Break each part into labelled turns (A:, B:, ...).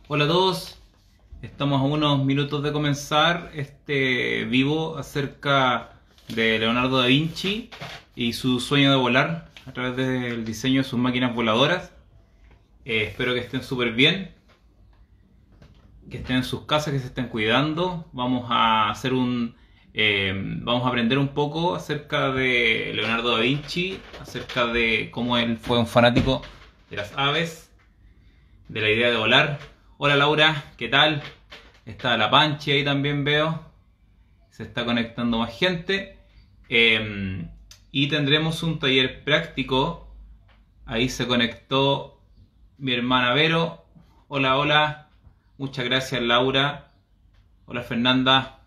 A: Hola a todos, estamos a unos minutos de comenzar este vivo acerca de Leonardo da Vinci y su sueño de volar a través del diseño de sus máquinas voladoras. Espero que estén súper bien, que estén en sus casas, que se estén cuidando. Vamos a aprender un poco acerca de Leonardo da Vinci, acerca de cómo él fue un fanático de las aves, de la idea de volar. Hola Laura, ¿qué tal? Está la Panchi ahí también veo. Se está conectando más gente. Y tendremos un taller práctico. Ahí se conectó mi hermana Vero. Hola, hola. Muchas gracias Laura. Hola Fernanda.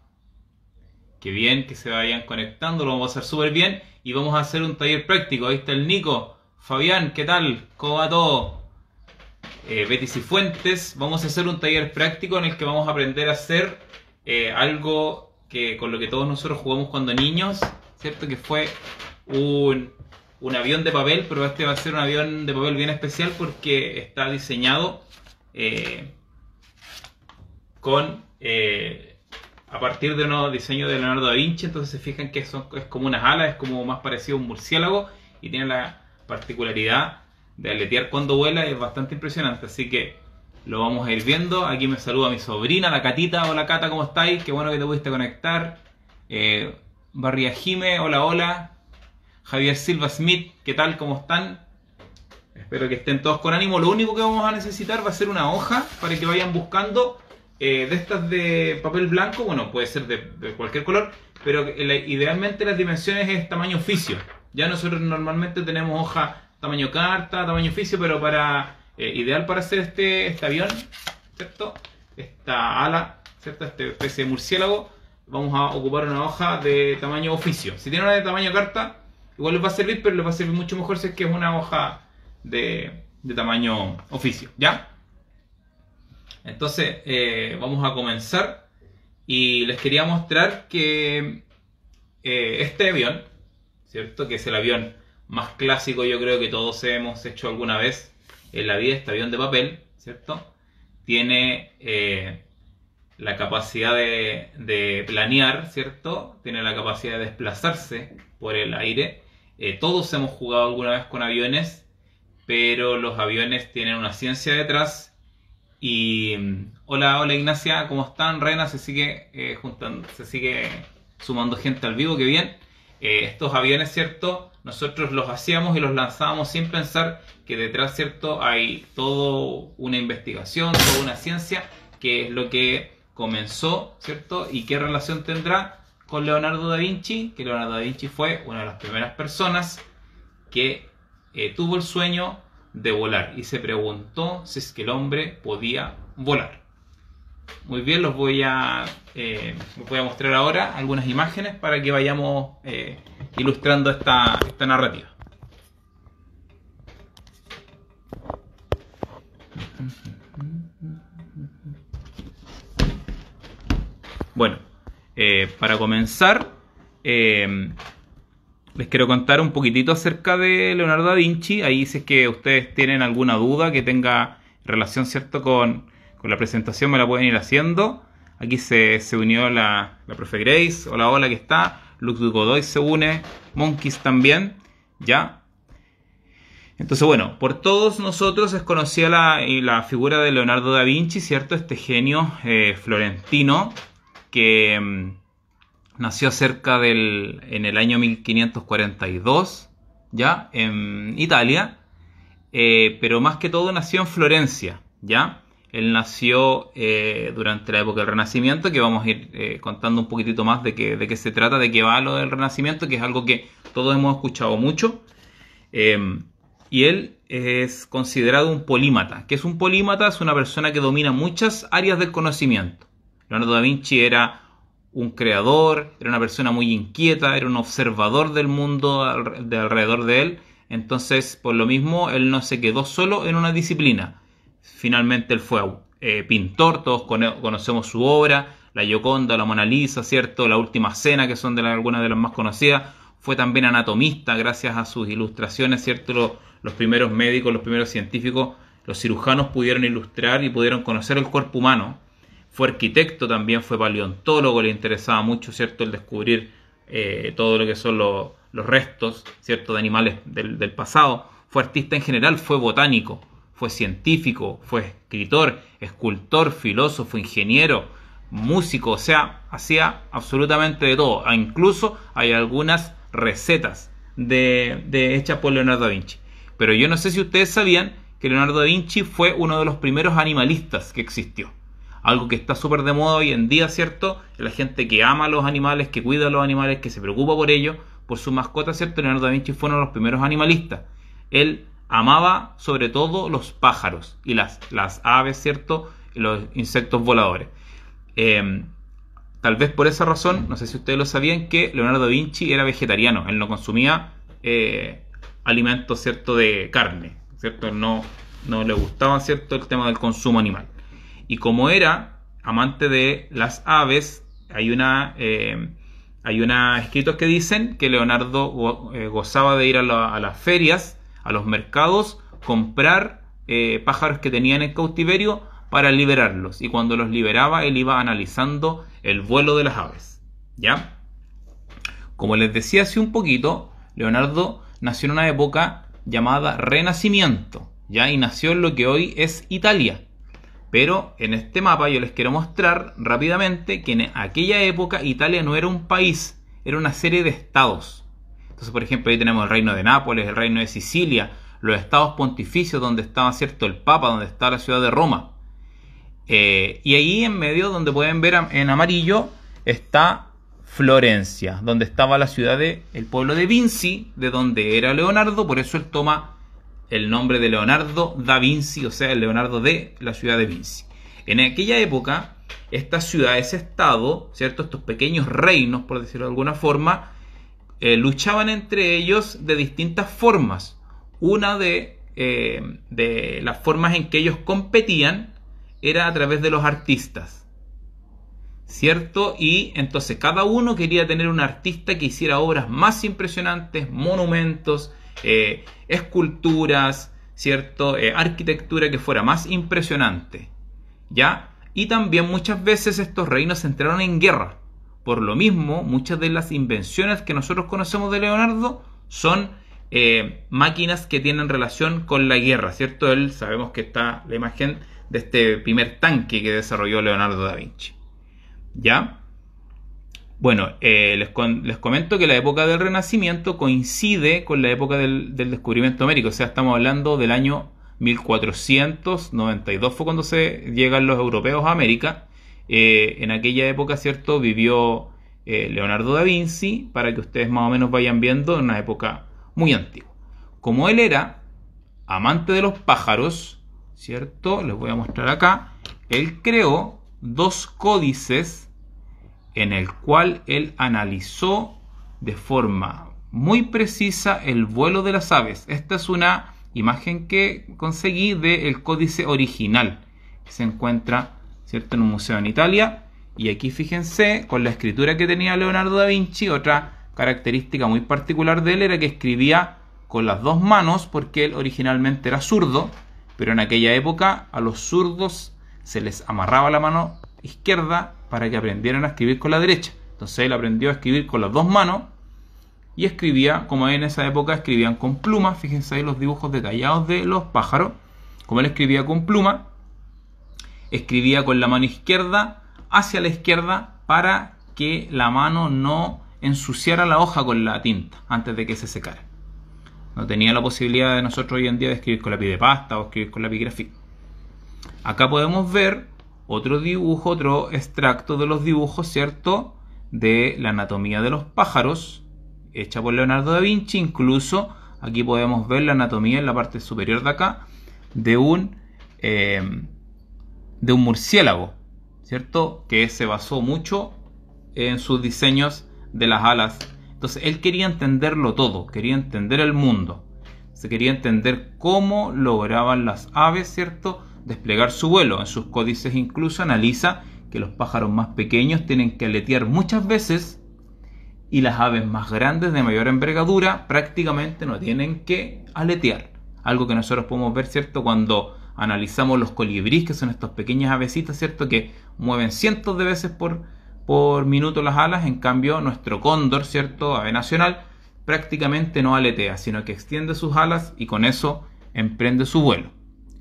A: Qué bien que se vayan conectando. Lo vamos a hacer súper bien. Y vamos a hacer un taller práctico. Ahí está el Nico. Fabián, ¿qué tal? ¿Cómo va todo? Betty Cifuentes, vamos a hacer un taller práctico en el que vamos a aprender a hacer algo que con lo que todos nosotros jugamos cuando niños, ¿cierto? Que fue un avión de papel, pero este va a ser un avión de papel bien especial porque está diseñado a partir de unos diseños de Leonardo da Vinci. Entonces se fijan que es como unas alas, es como más parecido a un murciélago y tiene la particularidad de aletear cuando vuela. Es bastante impresionante, así que lo vamos a ir viendo. Aquí me saluda mi sobrina, la Catita. Hola Cata, ¿cómo estáis? Qué bueno que te pudiste conectar. Barria Jime, hola, hola. Javier Silva Smith, ¿qué tal? ¿Cómo están? Espero que estén todos con ánimo. Lo único que vamos a necesitar va a ser una hoja para que vayan buscando de estas de papel blanco. Bueno, puede ser de cualquier color, pero idealmente las dimensiones es tamaño oficio. Ya nosotros normalmente tenemos hoja tamaño carta, tamaño oficio, pero ideal para hacer este avión, ¿cierto? Esta ala, ¿cierto? Esta especie de murciélago, vamos a ocupar una hoja de tamaño oficio. Si tienen una de tamaño carta, igual les va a servir, pero les va a servir mucho mejor si es que es una hoja de tamaño oficio, ¿ya? Entonces, vamos a comenzar y les quería mostrar que este avión, ¿cierto? Que es el avión más clásico, yo creo que todos hemos hecho alguna vez en la vida, este avión de papel, ¿cierto? Tiene la capacidad de planear, ¿cierto? Tiene la capacidad de desplazarse por el aire. Todos hemos jugado alguna vez con aviones, pero los aviones tienen una ciencia detrás. Y hola, hola Ignacia, ¿cómo están? Reina, se sigue sumando gente al vivo, qué bien. Estos aviones, ¿cierto? Nosotros los hacíamos y los lanzábamos sin pensar que detrás, ¿cierto? Hay toda una investigación, toda una ciencia, que es lo que comenzó, ¿cierto? Y qué relación tendrá con Leonardo da Vinci, que Leonardo da Vinci fue una de las primeras personas que tuvo el sueño de volar y se preguntó si es que el hombre podía volar. Muy bien, les voy a mostrar ahora algunas imágenes para que vayamos ilustrando esta narrativa. Bueno, para comenzar, les quiero contar un poquitito acerca de Leonardo da Vinci. Ahí si es que ustedes tienen alguna duda que tenga relación, ¿cierto?, con la presentación, me la pueden ir haciendo. Aquí se unió la profe Grace. Hola, hola, ¿qué está? Lux Godoy se une. Monkeys también. ¿Ya? Entonces, bueno, por todos nosotros es conocida la figura de Leonardo da Vinci, ¿cierto? Este genio florentino que nació en el año 1542, ¿ya? En Italia. Pero más que todo nació en Florencia, ¿ya? Él nació durante la época del Renacimiento, que vamos a ir contando un poquitito más de qué se trata, de qué va lo del Renacimiento, que es algo que todos hemos escuchado mucho. Y él es considerado un polímata. ¿Qué es un polímata? Es una persona que domina muchas áreas del conocimiento. Leonardo da Vinci era un creador, era una persona muy inquieta, era un observador del mundo de alrededor de él. Entonces, por lo mismo, él no se quedó solo en una disciplina. Finalmente él fue pintor, todos conocemos su obra, la Gioconda, la Mona Lisa, ¿cierto? La Última Cena, que son algunas de las más conocidas. Fue también anatomista gracias a sus ilustraciones, ¿cierto? Los primeros médicos, los primeros científicos, los cirujanos pudieron ilustrar y pudieron conocer el cuerpo humano. Fue arquitecto también, fue paleontólogo, le interesaba mucho, ¿cierto? El descubrir todo lo que son los restos, ¿cierto? De animales del pasado. Fue artista en general, fue botánico, fue científico, fue escritor, escultor, filósofo, ingeniero, músico, o sea, hacía absolutamente de todo. Incluso hay algunas recetas hechas por Leonardo da Vinci. Pero yo no sé si ustedes sabían que Leonardo da Vinci fue uno de los primeros animalistas que existió. Algo que está súper de moda hoy en día, ¿cierto? La gente que ama a los animales, que cuida a los animales, que se preocupa por ellos, por sus mascotas, ¿cierto? Leonardo da Vinci fue uno de los primeros animalistas. Él amaba sobre todo los pájaros y las aves, ¿cierto? Los insectos voladores. Tal vez por esa razón, no sé si ustedes lo sabían, que Leonardo da Vinci era vegetariano. Él no consumía alimentos, ¿cierto? De carne, ¿cierto? No le gustaba, ¿cierto? El tema del consumo animal. Y como era amante de las aves, hay escritos que dicen que Leonardo gozaba de ir a las ferias, a los mercados, comprar pájaros que tenían en cautiverio para liberarlos. Y cuando los liberaba, él iba analizando el vuelo de las aves. ¿Ya? Como les decía hace un poquito, Leonardo nació en una época llamada Renacimiento, ¿ya? Y nació en lo que hoy es Italia. Pero en este mapa yo les quiero mostrar rápidamente que en aquella época Italia no era un país, era una serie de estados. Entonces, por ejemplo, ahí tenemos el reino de Nápoles, el reino de Sicilia, los estados pontificios donde estaba, ¿cierto?, el Papa, donde está la ciudad de Roma. Y ahí en medio, donde pueden ver en amarillo, está Florencia, donde estaba la ciudad el pueblo de Vinci, de donde era Leonardo. Por eso él toma el nombre de Leonardo da Vinci, o sea, el Leonardo de la ciudad de Vinci. En aquella época, estas ciudades, estado, ¿cierto?, estos pequeños reinos, por decirlo de alguna forma, luchaban entre ellos de distintas formas. Una de las formas en que ellos competían era a través de los artistas, ¿cierto? Y entonces cada uno quería tener un artista que hiciera obras más impresionantes, monumentos, esculturas, ¿cierto? Arquitectura que fuera más impresionante, ¿ya? Y también muchas veces estos reinos entraron en guerra. Por lo mismo, muchas de las invenciones que nosotros conocemos de Leonardo son máquinas que tienen relación con la guerra, ¿cierto? Sabemos que está la imagen de este primer tanque que desarrolló Leonardo da Vinci, ¿ya? Bueno, les comento que la época del Renacimiento coincide con la época del descubrimiento de América. O sea, estamos hablando del año 1492, fue cuando llegan los europeos a América. En aquella época, ¿cierto?, vivió Leonardo da Vinci, para que ustedes más o menos vayan viendo, en una época muy antigua. Como él era amante de los pájaros, ¿cierto?, les voy a mostrar acá, él creó 2 códices en el cual él analizó de forma muy precisa el vuelo de las aves. Esta es una imagen que conseguí del códice original, que se encuentra, ¿cierto?, en un museo en Italia. Y aquí fíjense, con la escritura que tenía Leonardo da Vinci, otra característica muy particular de él era que escribía con las 2 manos, porque él originalmente era zurdo, pero en aquella época a los zurdos se les amarraba la mano izquierda para que aprendieran a escribir con la derecha. Entonces él aprendió a escribir con las 2 manos y escribía, como en esa época escribían con pluma. Fíjense ahí los dibujos detallados de los pájaros. Como él escribía con pluma, escribía con la mano izquierda hacia la izquierda para que la mano no ensuciara la hoja con la tinta antes de que se secara. No tenía la posibilidad de nosotros hoy en día de escribir con lápiz de pasta o escribir con lápiz grafito. Acá podemos ver otro dibujo, otro extracto de los dibujos, ¿cierto?, de la anatomía de los pájaros, hecha por Leonardo da Vinci. Incluso aquí podemos ver la anatomía en la parte superior de acá de un murciélago, ¿cierto?, que se basó mucho en sus diseños de las alas. Entonces él quería entenderlo todo, quería entender el mundo, se quería entender cómo lograban las aves, ¿cierto?, desplegar su vuelo. En sus códices incluso analiza que los pájaros más pequeños tienen que aletear muchas veces y las aves más grandes de mayor envergadura prácticamente no tienen que aletear. Algo que nosotros podemos ver, ¿cierto?, cuando analizamos los colibríes, que son estas pequeñas avecitas, ¿cierto?, que mueven cientos de veces por minuto las alas. En cambio, nuestro cóndor, ¿cierto?, ave nacional, prácticamente no aletea, sino que extiende sus alas y con eso emprende su vuelo.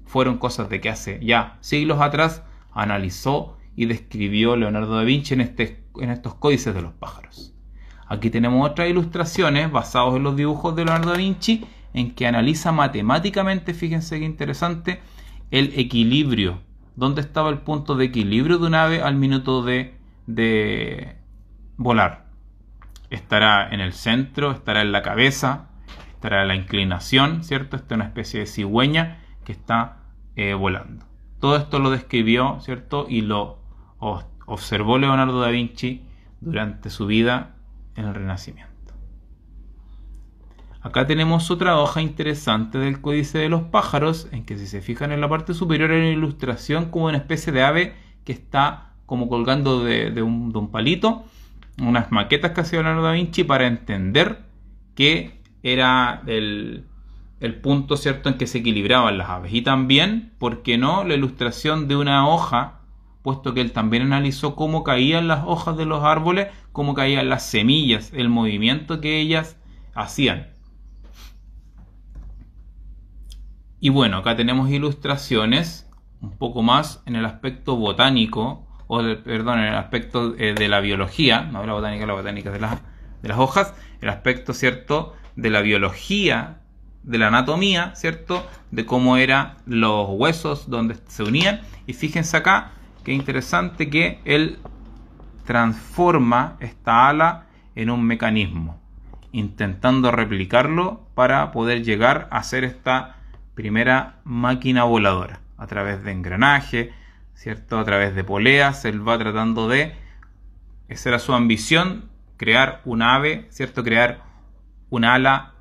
A: Fueron cosas de que hace ya siglos atrás analizó y describió Leonardo da Vinci en estos códices de los pájaros. Aquí tenemos otras ilustraciones basadas en los dibujos de Leonardo da Vinci, en que analiza matemáticamente, fíjense qué interesante, el equilibrio. ¿Dónde estaba el punto de equilibrio de un ave al minuto de volar? Estará en el centro, estará en la cabeza, estará en la inclinación, ¿cierto? Esta es una especie de cigüeña que está volando. Todo esto lo describió, ¿cierto?, y lo observó Leonardo da Vinci durante su vida en el Renacimiento. Acá tenemos otra hoja interesante del Códice de los Pájaros, en que si se fijan en la parte superior hay una ilustración como una especie de ave que está como colgando de un palito, unas maquetas que hacía Leonardo da Vinci para entender qué era el punto, ¿cierto?, en que se equilibraban las aves. Y también, ¿por qué no?, la ilustración de una hoja, puesto que él también analizó cómo caían las hojas de los árboles, cómo caían las semillas, el movimiento que ellas hacían. Y bueno, acá tenemos ilustraciones un poco más en el aspecto botánico, en el aspecto de la biología, no de la botánica de las hojas, el aspecto, ¿cierto?, de la biología, de la anatomía, ¿cierto?, de cómo eran los huesos donde se unían. Y fíjense acá qué interesante que él transforma esta ala en un mecanismo, intentando replicarlo para poder llegar a hacer esta primera máquina voladora a través de engranaje, ¿cierto?, a través de poleas. Él va tratando de, esa era su ambición, crear un ave, ¿cierto?, crear un ala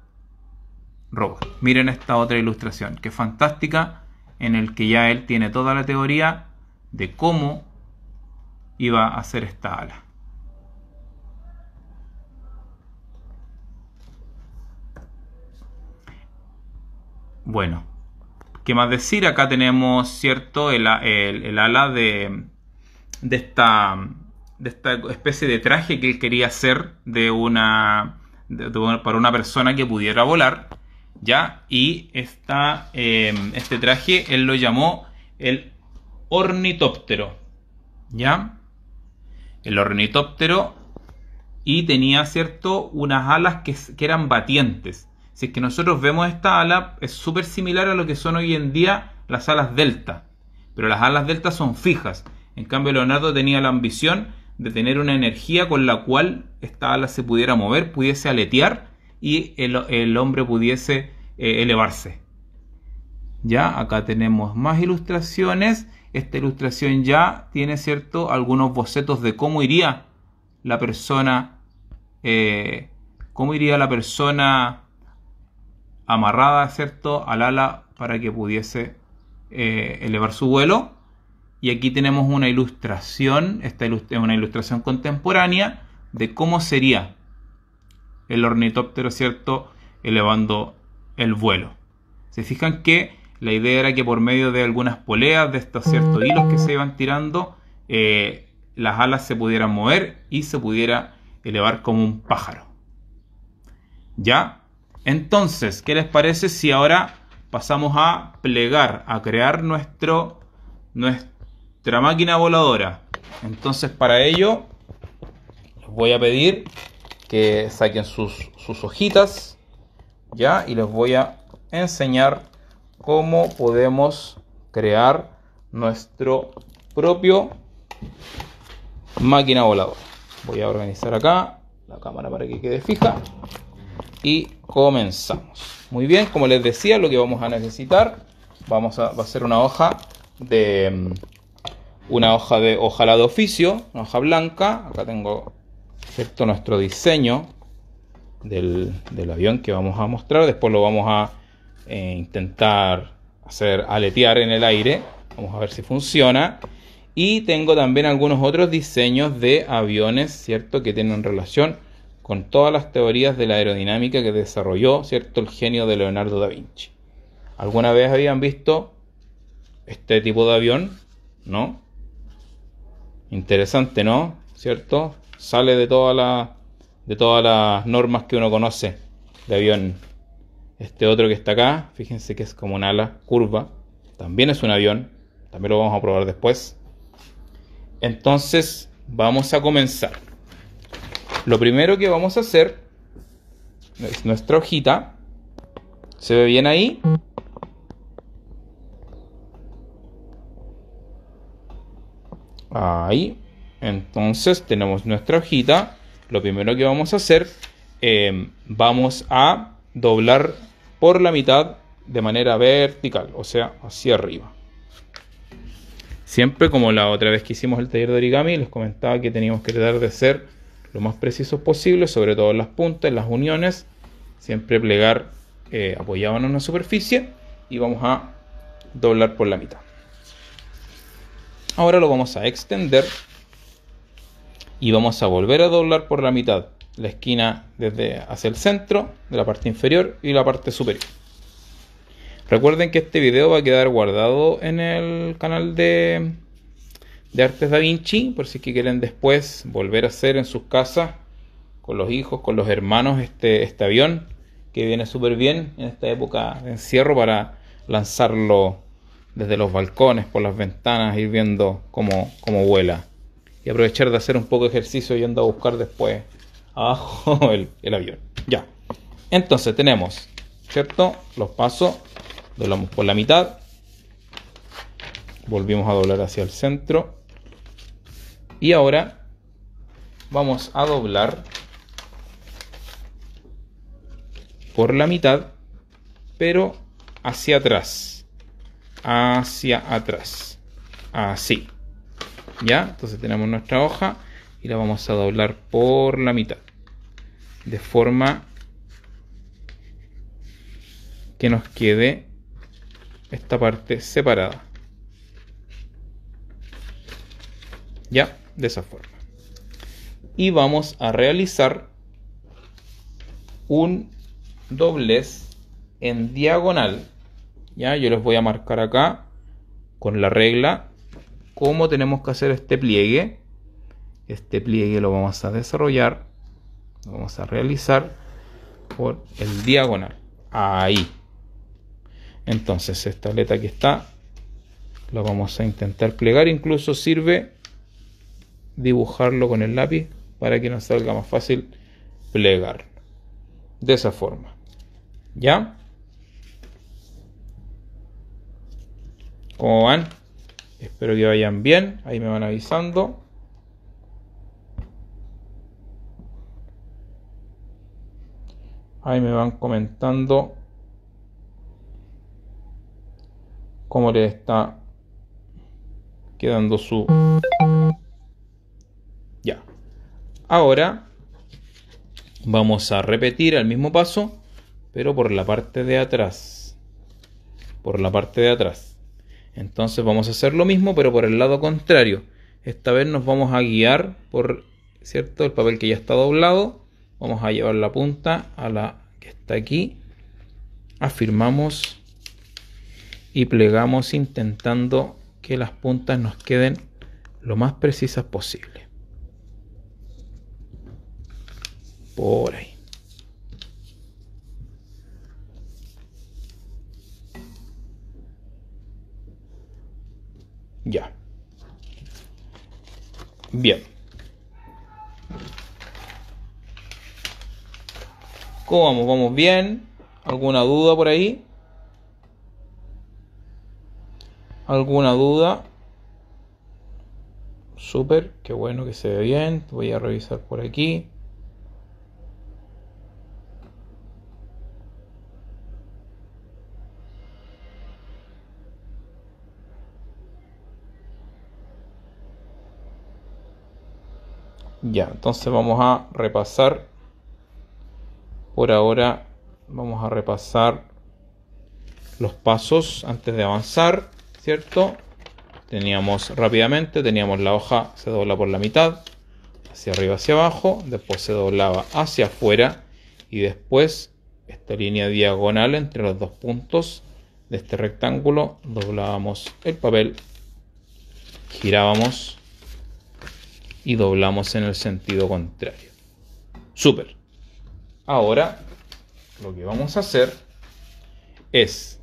A: robot. Miren esta otra ilustración, que es fantástica, en el que ya él tiene toda la teoría de cómo iba a hacer esta ala. Bueno, ¿qué más decir? Acá tenemos, ¿cierto?, el ala de esta especie de traje que él quería hacer para una persona que pudiera volar, ¿ya? Y este traje él lo llamó el ornitóptero, ¿ya? El ornitóptero, y tenía, ¿cierto?, unas alas que eran batientes. Si es que nosotros vemos esta ala, es súper similar a lo que son hoy en día las alas delta, pero las alas delta son fijas. En cambio, Leonardo tenía la ambición de tener una energía con la cual esta ala se pudiera mover, pudiese aletear y el hombre pudiese elevarse. Ya, acá tenemos más ilustraciones. Esta ilustración ya tiene, ¿cierto?, algunos bocetos de cómo iría la persona, amarrada, ¿cierto?, al ala para que pudiese elevar su vuelo. Y aquí tenemos una ilustración, esta es una ilustración contemporánea de cómo sería el ornitóptero, ¿cierto?, elevando el vuelo. Se fijan que la idea era que por medio de algunas poleas, de estos ciertos hilos que se iban tirando, las alas se pudieran mover y se pudiera elevar como un pájaro. ¿Ya? Entonces, ¿qué les parece si ahora pasamos a plegar, a crear nuestra máquina voladora? Entonces, para ello les voy a pedir que saquen sus hojitas, ¿ya? Y les voy a enseñar cómo podemos crear nuestro propio máquina voladora. Voy a organizar acá la cámara para que quede fija y comenzamos. Muy bien, como les decía, lo que vamos a necesitar va a ser una hoja de hojalata de oficio, una hoja blanca. Acá tengo, ¿cierto?, nuestro diseño del avión que vamos a mostrar. Después lo vamos a intentar hacer aletear en el aire, Vamos a ver si funciona. Y tengo también algunos otros diseños de aviones, ¿cierto? Que tienen relación con todas las teorías de la aerodinámica que desarrolló, ¿cierto? El genio de Leonardo da Vinci. ¿Alguna vez habían visto este tipo de avión? ¿No? Interesante, ¿no? ¿Cierto? Sale de todas las normas que uno conoce de avión. Este otro que está acá, fíjense que es como un ala curva. También es un avión. También lo vamos a probar después. Entonces, vamos a comenzar. Lo primero que vamos a hacer es nuestra hojita. ¿Se ve bien ahí? Ahí. Entonces tenemos nuestra hojita. Lo primero que vamos a hacer, vamos a doblar por la mitad de manera vertical, o sea, hacia arriba. Siempre, como la otra vez que hicimos el taller de origami, les comentaba que teníamos que tratar de ser lo más precisos posible, sobre todo en las puntas, en las uniones. Siempre plegar apoyado en una superficie y vamos a doblar por la mitad. Ahora lo vamos a extender y vamos a volver a doblar por la mitad la esquina desde hacia el centro de la parte inferior y la parte superior. Recuerden que este video va a quedar guardado en el canal de Artes Da Vinci, por si es que quieren después volver a hacer en sus casas con los hijos, con los hermanos, este avión que viene súper bien en esta época de encierro para lanzarlo desde los balcones, por las ventanas, ir viendo cómo vuela. Y aprovechar de hacer un poco de ejercicio yendo a buscar después abajo el avión. Ya. Entonces tenemos, ¿cierto? Los pasos. Doblamos por la mitad. Volvimos a doblar hacia el centro. Y ahora vamos a doblar por la mitad, pero hacia atrás. Hacia atrás. Así. ¿Ya? Entonces tenemos nuestra hoja y la vamos a doblar por la mitad. De forma que nos quede esta parte separada. ¿Ya? De esa forma. Y vamos a realizar un doblez en diagonal. ¿Ya? Yo les voy a marcar acá con la regla cómo tenemos que hacer este pliegue. Este pliegue lo vamos a desarrollar, lo vamos a realizar por el diagonal. Ahí. Entonces esta aleta que está, la vamos a intentar plegar. Incluso sirve dibujarlo con el lápiz para que nos salga más fácil plegar. De esa forma. ¿Ya? ¿Cómo van? Espero que vayan bien. Ahí me van avisando. Ahí me van comentando cómo le está quedando su... Ya. Ahora vamos a repetir el mismo paso, pero por la parte de atrás. Por la parte de atrás. Entonces vamos a hacer lo mismo, pero por el lado contrario. Esta vez nos vamos a guiar por, ¿cierto?, el papel que ya está doblado. Vamos a llevar la punta a la que está aquí. Afirmamos y plegamos intentando que las puntas nos queden lo más precisas posible. Por ahí. Ya. Bien. ¿Cómo vamos? ¿Vamos bien? ¿Alguna duda por ahí? ¿Alguna duda? Súper, qué bueno que se ve bien. Voy a revisar por aquí. Ya, entonces vamos a repasar. Por ahora vamos a repasar los pasos antes de avanzar, ¿cierto? teníamos rápidamente, teníamos la hoja, se dobla por la mitad, hacia arriba, hacia abajo, después se doblaba hacia afuera y después esta línea diagonal entre los dos puntos de este rectángulo, doblábamos el papel, girábamos y doblamos en el sentido contrario. Súper. Ahora lo que vamos a hacer es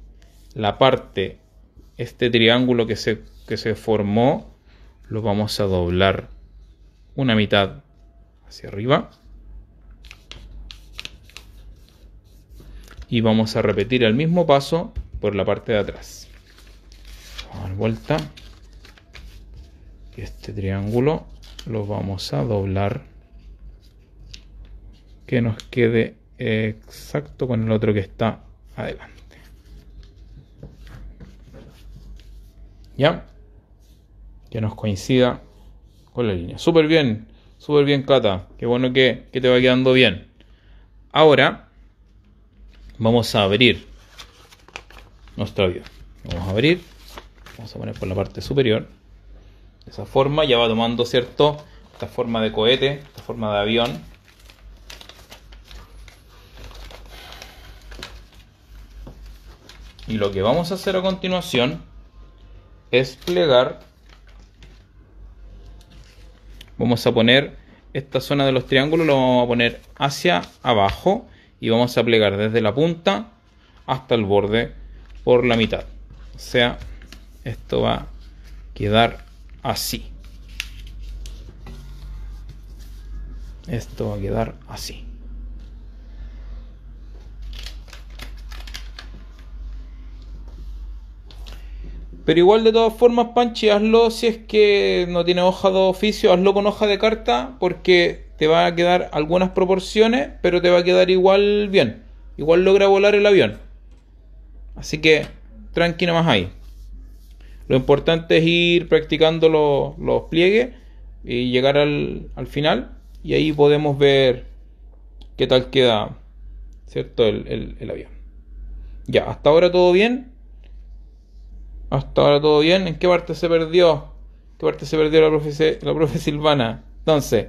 A: la parte, este triángulo que se formó, lo vamos a doblar una mitad hacia arriba y vamos a repetir el mismo paso por la parte de atrás. Vamos a dar vuelta y este triángulo lo vamos a doblar que nos quede exacto con el otro que está adelante. ¿Ya? Que nos coincida con la línea. Súper bien, Cata. Qué bueno que te va quedando bien. Ahora vamos a abrir nuestro avión. Vamos a abrir. Vamos a poner por la parte superior. De esa forma ya va tomando, ¿cierto? Esta forma de cohete, esta forma de avión. Y lo que vamos a hacer a continuación es plegar. Vamos a poner esta zona de los triángulos, lo vamos a poner hacia abajo y vamos a plegar desde la punta hasta el borde por la mitad. O sea, esto va a quedar así. Esto va a quedar así. Pero igual de todas formas, Panchi, hazlo si es que no tiene hoja de oficio, hazlo con hoja de carta porque te va a quedar algunas proporciones, pero te va a quedar igual bien. Igual logra volar el avión. Así que tranqui nomás ahí. Lo importante es ir practicando los pliegues y llegar al final y ahí podemos ver qué tal queda, ¿cierto? El avión. Ya, hasta ahora todo bien. Hasta ahora todo bien. ¿En qué parte se perdió? ¿En qué parte se perdió la profe Silvana? Entonces,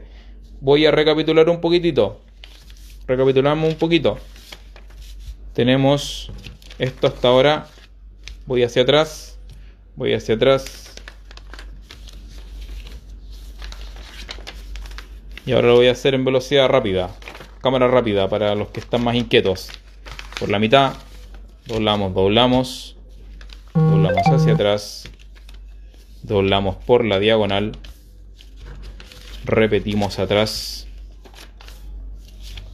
A: voy a recapitular un poquitito. Recapitulamos un poquito. Tenemos esto hasta ahora. Voy hacia atrás. Voy hacia atrás. Y ahora lo voy a hacer en velocidad rápida. Cámara rápida para los que están más inquietos. Por la mitad. Doblamos, doblamos. Doblamos hacia atrás, doblamos por la diagonal, repetimos atrás,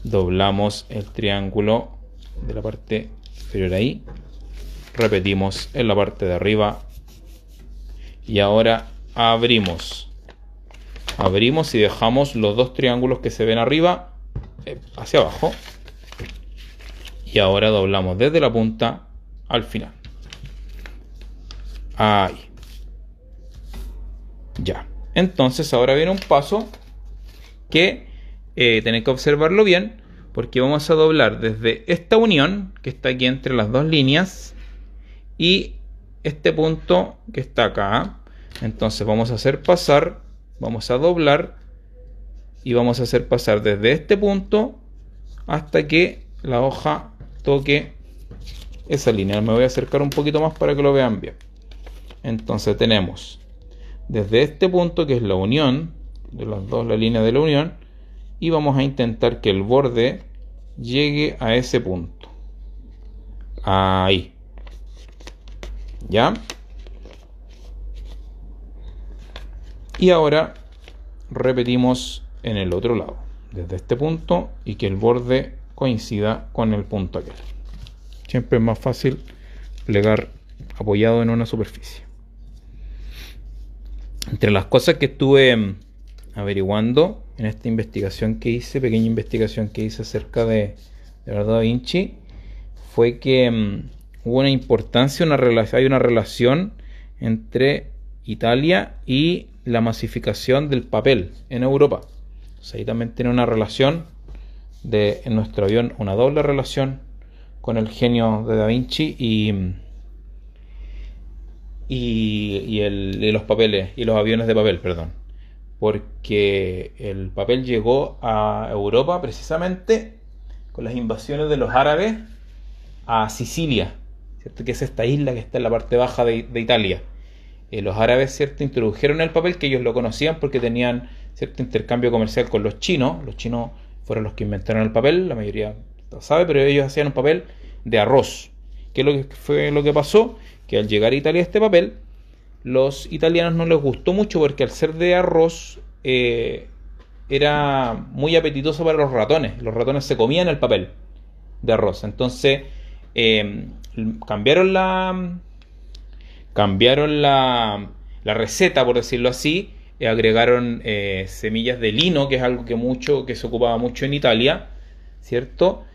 A: doblamos el triángulo de la parte inferior ahí, repetimos en la parte de arriba y ahora abrimos y dejamos los dos triángulos que se ven arriba hacia abajo y ahora doblamos desde la punta al final. Ahí. Ya. Entonces ahora viene un paso que tenéis que observarlo bien porque vamos a doblar desde esta unión que está aquí entre las dos líneas y este punto que está acá. Entonces vamos a hacer pasar, vamos a doblar y vamos a hacer pasar desde este punto hasta que la hoja toque esa línea. Me voy a acercar un poquito más para que lo vean bien. Entonces tenemos desde este punto que es la unión de las dos, la línea de la unión, y vamos a intentar que el borde llegue a ese punto. Ahí. ¿Ya? Y ahora repetimos en el otro lado, desde este punto y que el borde coincida con el punto aquel. Siempre es más fácil plegar apoyado en una superficie. Entre las cosas que estuve averiguando en esta investigación que hice, pequeña investigación que hice acerca de Leonardo da Vinci, fue que hubo una importancia, hay una relación entre Italia y la masificación del papel en Europa. O sea, ahí también tiene una relación en nuestro avión, una doble relación con el genio de Da Vinci y los papeles, y los aviones de papel, perdón. Porque el papel llegó a Europa precisamente con las invasiones de los árabes a Sicilia, ¿cierto? Que es esta isla que está en la parte baja de Italia. Los árabes, ¿cierto?, introdujeron el papel, que ellos lo conocían porque tenían cierto intercambio comercial con los chinos. Los chinos fueron los que inventaron el papel, la mayoría lo sabe, pero ellos hacían un papel de arroz. ¿Qué es lo que fue lo que pasó? Que al llegar a Italia este papel, los italianos no les gustó mucho porque al ser de arroz era muy apetitoso para los ratones. Los ratones se comían el papel de arroz. Entonces cambiaron la receta, por decirlo así. Agregaron semillas de lino, que es algo que se ocupaba mucho en Italia, ¿cierto?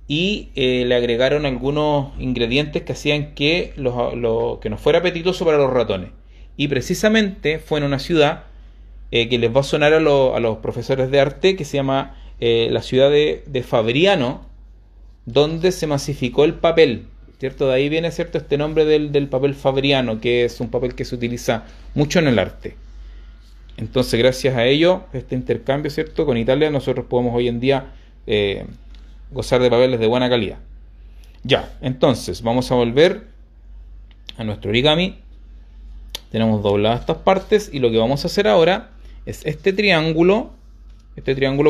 A: Y le agregaron algunos ingredientes que hacían que que no fuera apetitoso para los ratones. Y precisamente fue en una ciudad que les va a sonar a los profesores de arte, que se llama la ciudad de Fabriano, donde se masificó el papel, ¿cierto? De ahí viene, ¿cierto?, este nombre del papel fabriano, que es un papel que se utiliza mucho en el arte. Entonces, gracias a ello, este intercambio, ¿cierto?, con Italia, nosotros podemos hoy en día gozar de papeles de buena calidad. Ya, entonces, vamos a volver a nuestro origami. Tenemos dobladas estas partes y lo que vamos a hacer ahora es este triángulo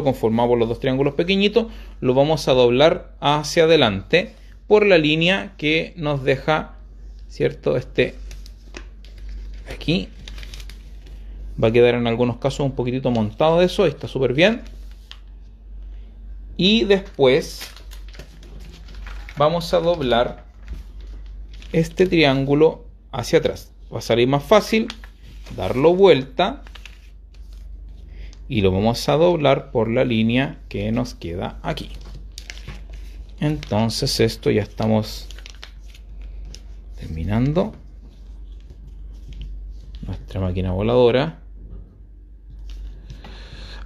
A: conformado por los dos triángulos pequeñitos, lo vamos a doblar hacia adelante por la línea que nos deja, ¿cierto? Aquí va a quedar en algunos casos un poquitito montado de eso, está súper bien. Y después vamos a doblar este triángulo hacia atrás. Va a salir más fácil darlo vuelta y lo vamos a doblar por la línea que nos queda aquí. Entonces esto ya estamos terminando nuestra máquina voladora.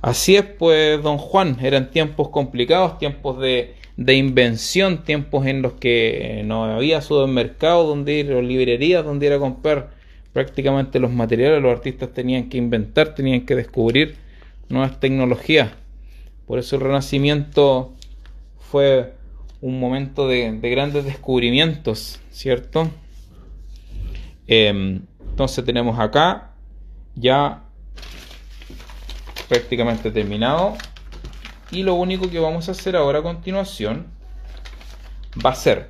A: Así es, pues, don Juan, eran tiempos complicados, tiempos de invención, tiempos en los que no había supermercados donde ir, o librerías donde ir a comprar prácticamente los materiales. Los artistas tenían que inventar, tenían que descubrir nuevas tecnologías. Por eso el Renacimiento fue un momento de grandes descubrimientos, ¿cierto? Entonces tenemos acá ya prácticamente terminado, y lo único que vamos a hacer ahora a continuación va a ser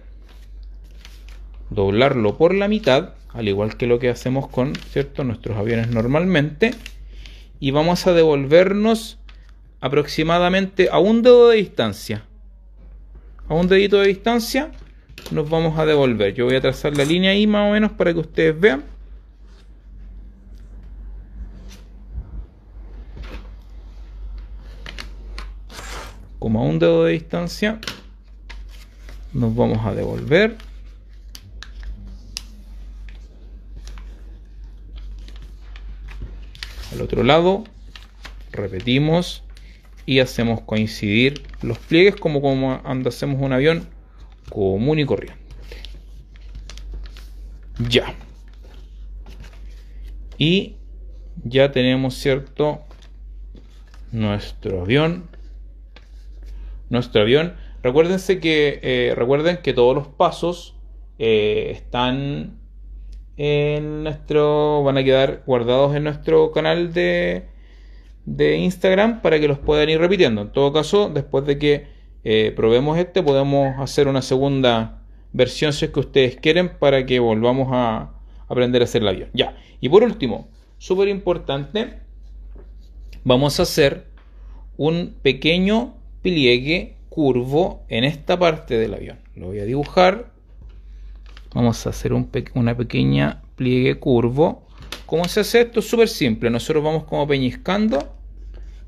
A: doblarlo por la mitad, al igual que lo que hacemos con, ¿cierto?, nuestros aviones normalmente, y vamos a devolvernos aproximadamente a un dedo de distancia. A un dedito de distancia nos vamos a devolver. Yo voy a trazar la línea ahí más o menos para que ustedes vean. Como a un dedo de distancia nos vamos a devolver. Al otro lado repetimos y hacemos coincidir los pliegues como cuando hacemos un avión común y corriente. Ya. Y ya tenemos, ¿cierto?, nuestro avión. Recuerden que todos los pasos están van a quedar guardados en nuestro canal de Instagram para que los puedan ir repitiendo. En todo caso, después de que probemos podemos hacer una segunda versión si es que ustedes quieren, para que volvamos a aprender a hacer el avión. Ya. Y por último, súper importante, vamos a hacer un pequeño pliegue curvo en esta parte del avión. Lo voy a dibujar. Vamos a hacer una pequeña pliegue curvo. ¿Cómo se hace esto? Es súper simple. Nosotros vamos como peñiscando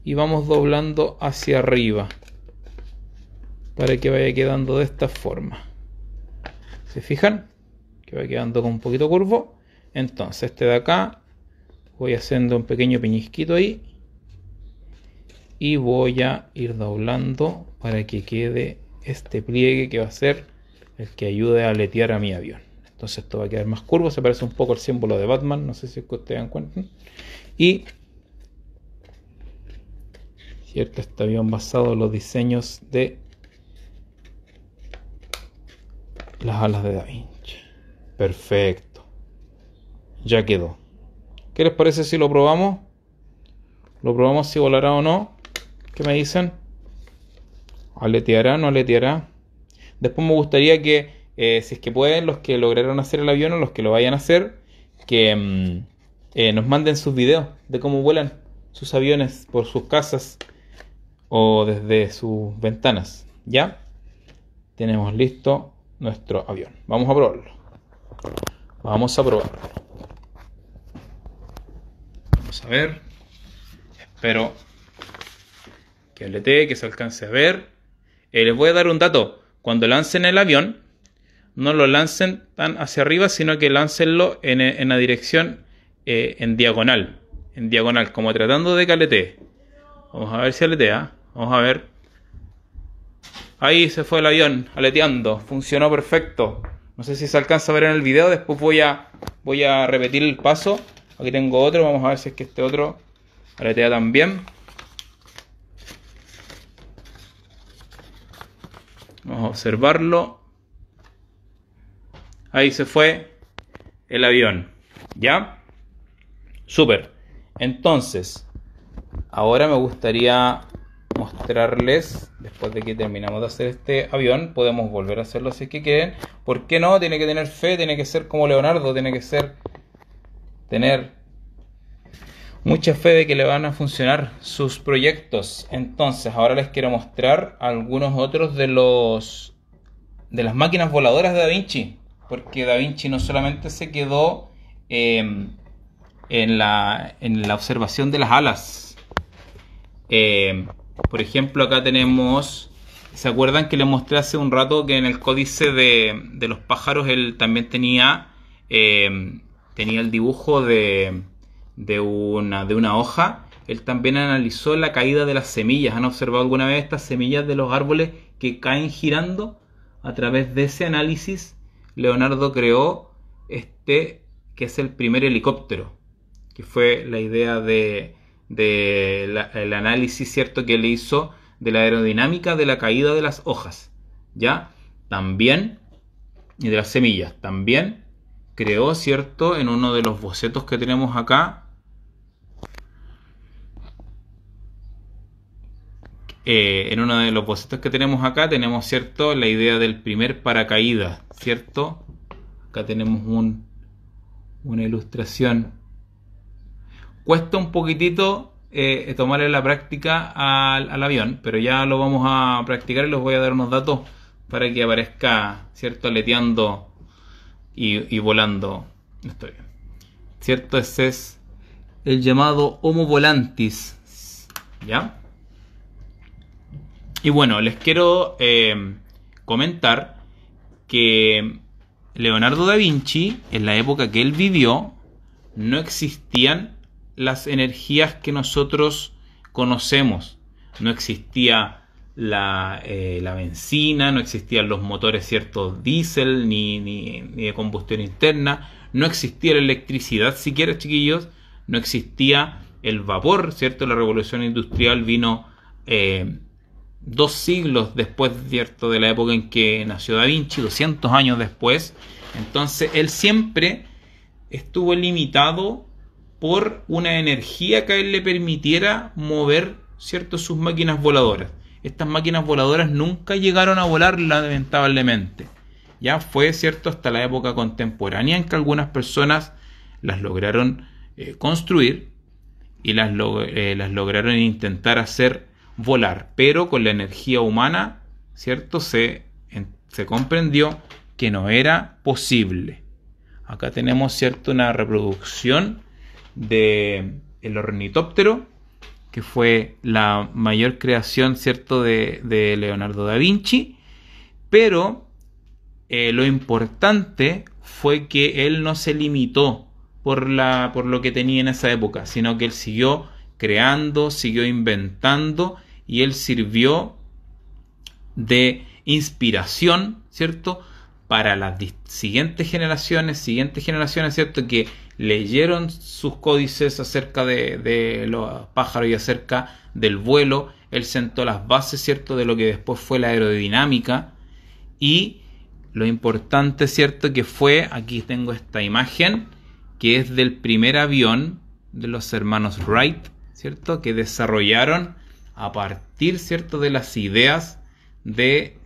A: y vamos doblando hacia arriba para que vaya quedando de esta forma. ¿Se fijan? Que va quedando con un poquito curvo. Entonces este de acá voy haciendo un pequeño peñisquito ahí y voy a ir doblando para que quede este pliegue que va a ser el que ayude a aletear a mi avión. Entonces esto va a quedar más curvo, se parece un poco al símbolo de Batman, no sé si ustedes dan cuenta. Y cierto, este avión basado en los diseños de las alas de Da Vinci. Perfecto. Ya quedó. ¿Qué les parece si lo probamos? ¿Lo probamos si volará o no? ¿Qué me dicen? ¿Aleteará o no aleteará? Después me gustaría que, si es que pueden, los que lograron hacer el avión o los que lo vayan a hacer, que nos manden sus videos de cómo vuelan sus aviones por sus casas o desde sus ventanas. ¿Ya? Tenemos listo nuestro avión. Vamos a probarlo. Vamos a probarlo. Vamos a ver. Espero que aletee, que se alcance a ver. Les voy a dar un dato. Cuando lancen el avión, no lo lancen tan hacia arriba, sino que láncenlo en la dirección en diagonal. En diagonal, como tratando de que aletee. Vamos a ver si aletea. Vamos a ver. Ahí se fue el avión, aleteando. Funcionó perfecto. No sé si se alcanza a ver en el video. Después voy a repetir el paso. Aquí tengo otro. Vamos a ver si es que este otro aletea también. Vamos a observarlo. Ahí se fue el avión. ¿Ya? Súper. Entonces, ahora me gustaría mostrarles, después de que terminamos de hacer este avión, podemos volver a hacerlo si es que quieren. ¿Por qué no? Tiene que tener fe, tiene que ser como Leonardo, tiene que tener mucha fe de que le van a funcionar sus proyectos. Entonces, ahora les quiero mostrar algunos otros de las máquinas voladoras de Da Vinci, porque Da Vinci no solamente se quedó en la observación de las alas. Por ejemplo, acá tenemos, ¿se acuerdan que les mostré hace un rato que en el códice de los pájaros él también tenía el dibujo de una hoja? Él también analizó la caída de las semillas. ¿Han observado alguna vez estas semillas de los árboles que caen girando? A través de ese análisis, Leonardo creó que es el primer helicóptero, que fue la idea el análisis, ¿cierto?, que él hizo de la aerodinámica de la caída de las hojas, ¿ya? También, y de las semillas, también creó, ¿cierto?, en uno de los bocetos que tenemos acá, tenemos, ¿cierto?, la idea del primer paracaídas, ¿cierto? Acá tenemos una ilustración. Cuesta un poquitito tomarle la práctica al avión, pero ya lo vamos a practicar y les voy a dar unos datos para que aparezca, ¿cierto?, aleteando y volando. Estoy bien, ¿cierto? Ese es el llamado Homo volantis, ¿ya? Y bueno, les quiero comentar que Leonardo da Vinci, en la época que él vivió, no existían las energías que nosotros conocemos. No existía la benzina, no existían los motores, ¿cierto?, diésel, ni de combustión interna. No existía la electricidad siquiera, chiquillos. No existía el vapor, ¿cierto? La revolución industrial vino 2 siglos después, ¿cierto?, de la época en que nació Da Vinci, 200 años después. Entonces él siempre estuvo limitado por una energía que a él le permitiera mover, ¿cierto?, sus máquinas voladoras. Estas máquinas voladoras nunca llegaron a volar, lamentablemente. Ya fue, ¿cierto?, hasta la época contemporánea en que algunas personas las lograron construir y las lograron intentar hacer volar, pero con la energía humana, ¿cierto?, se comprendió que no era posible. Acá tenemos, ¿cierto?, una reproducción del ornitóptero, que fue la mayor creación, ¿cierto?, de Leonardo da Vinci, pero lo importante fue que él no se limitó por lo que tenía en esa época, sino que él siguió creando, siguió inventando, y él sirvió de inspiración, ¿cierto?, para las siguientes generaciones, ¿cierto? Que leyeron sus códices acerca de los pájaros y acerca del vuelo. Él sentó las bases, ¿cierto? De lo que después fue la aerodinámica. Y lo importante, ¿cierto? Que fue, aquí tengo esta imagen, que es del primer avión de los hermanos Wright, ¿cierto? Que desarrollaron a partir, ¿cierto? De las ideas de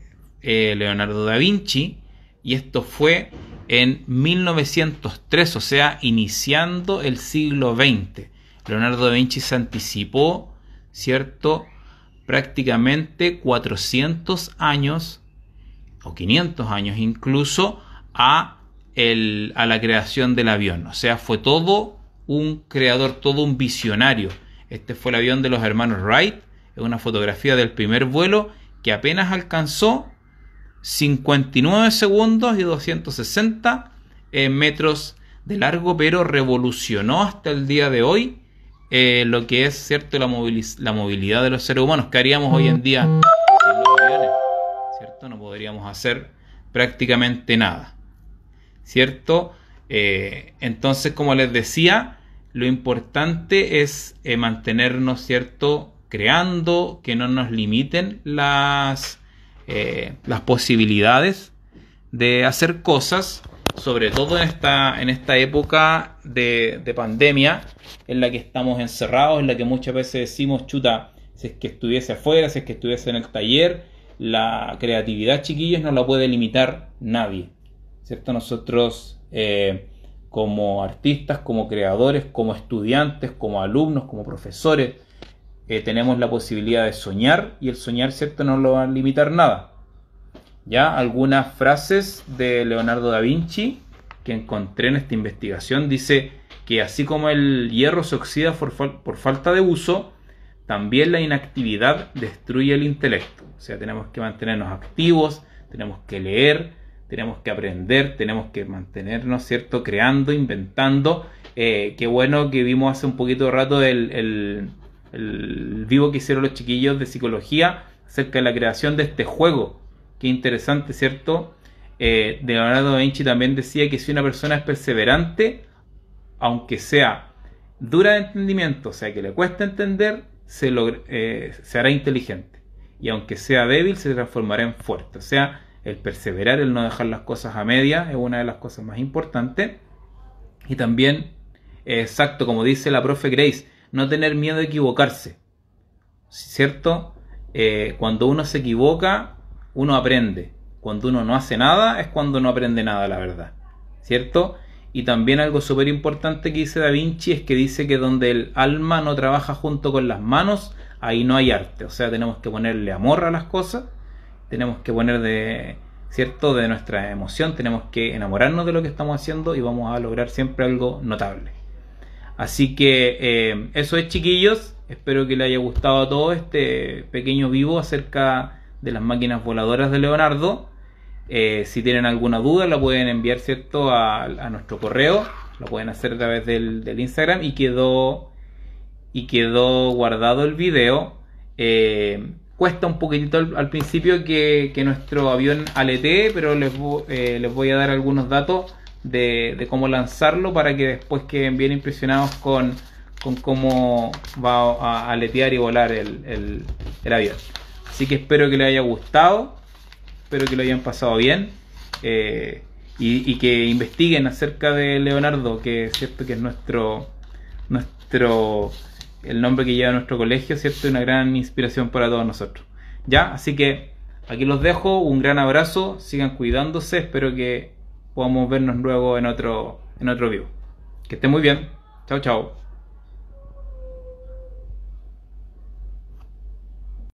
A: Leonardo da Vinci. Y esto fue en 1903, o sea, iniciando el siglo XX. Leonardo da Vinci se anticipó, ¿cierto? Prácticamente 400 años, o 500 años incluso, a la creación del avión. O sea, fue todo un creador, todo un visionario. Este fue el avión de los hermanos Wright. Es una fotografía del primer vuelo que apenas alcanzó 59 segundos y 260 metros de largo, pero revolucionó hasta el día de hoy lo que es, ¿cierto? la movilidad de los seres humanos. ¿Qué haríamos hoy en día sin los aviones? ¿Cierto? No podríamos hacer prácticamente nada, ¿cierto? Entonces, como les decía, lo importante es mantenernos, ¿cierto? Creando, que no nos limiten las posibilidades de hacer cosas, sobre todo en esta época de pandemia en la que estamos encerrados, en la que muchas veces decimos, chuta, si es que estuviese afuera, si es que estuviese en el taller, la creatividad, chiquillos, no la puede limitar nadie, ¿cierto? Nosotros como artistas, como creadores, como estudiantes, como alumnos, como profesores, tenemos la posibilidad de soñar, y el soñar, ¿cierto?, no lo va a limitar nada. Ya algunas frases de Leonardo da Vinci que encontré en esta investigación dice que así como el hierro se oxida por falta de uso, también la inactividad destruye el intelecto. O sea, tenemos que mantenernos activos, tenemos que leer, tenemos que aprender, tenemos que mantenernos, ¿cierto?, creando, inventando. Qué bueno que vimos hace un poquito de rato el vivo que hicieron los chiquillos de psicología acerca de la creación de este juego. Qué interesante, ¿cierto? Leonardo da Vinci también decía que si una persona es perseverante, aunque sea dura de entendimiento, o sea que le cuesta entender, se hará inteligente, y aunque sea débil, se transformará en fuerte. O sea, el perseverar, el no dejar las cosas a medias, es una de las cosas más importantes. Y también, exacto, como dice la profe Grace, no tener miedo de equivocarse, ¿cierto? Cuando uno se equivoca, uno aprende. Cuando uno no hace nada, es cuando no aprende nada, la verdad, ¿cierto? Y también algo súper importante que dice Da Vinci es que dice que donde el alma no trabaja junto con las manos, ahí no hay arte. O sea, tenemos que ponerle amor a las cosas, tenemos que poner ¿cierto?, de nuestra emoción, tenemos que enamorarnos de lo que estamos haciendo, y vamos a lograr siempre algo notable. Así que eso es, chiquillos. Espero que les haya gustado a todos este pequeño vivo acerca de las máquinas voladoras de Leonardo. Si tienen alguna duda, la pueden enviar, ¿cierto?, a nuestro correo. Lo pueden hacer a través del Instagram, y quedó guardado el video. Cuesta un poquitito al principio que nuestro avión aletee, pero les voy a dar algunos datos de cómo lanzarlo para que después queden bien impresionados con cómo va a aletear y volar el avión. Así que espero que les haya gustado, espero que lo hayan pasado bien, y que investiguen acerca de Leonardo, que es cierto que es el nombre que lleva nuestro colegio, ¿cierto? Y una gran inspiración para todos nosotros. Ya, así que aquí los dejo, un gran abrazo, sigan cuidándose, espero que podamos vernos luego en otro video. Que estén muy bien, chao chao.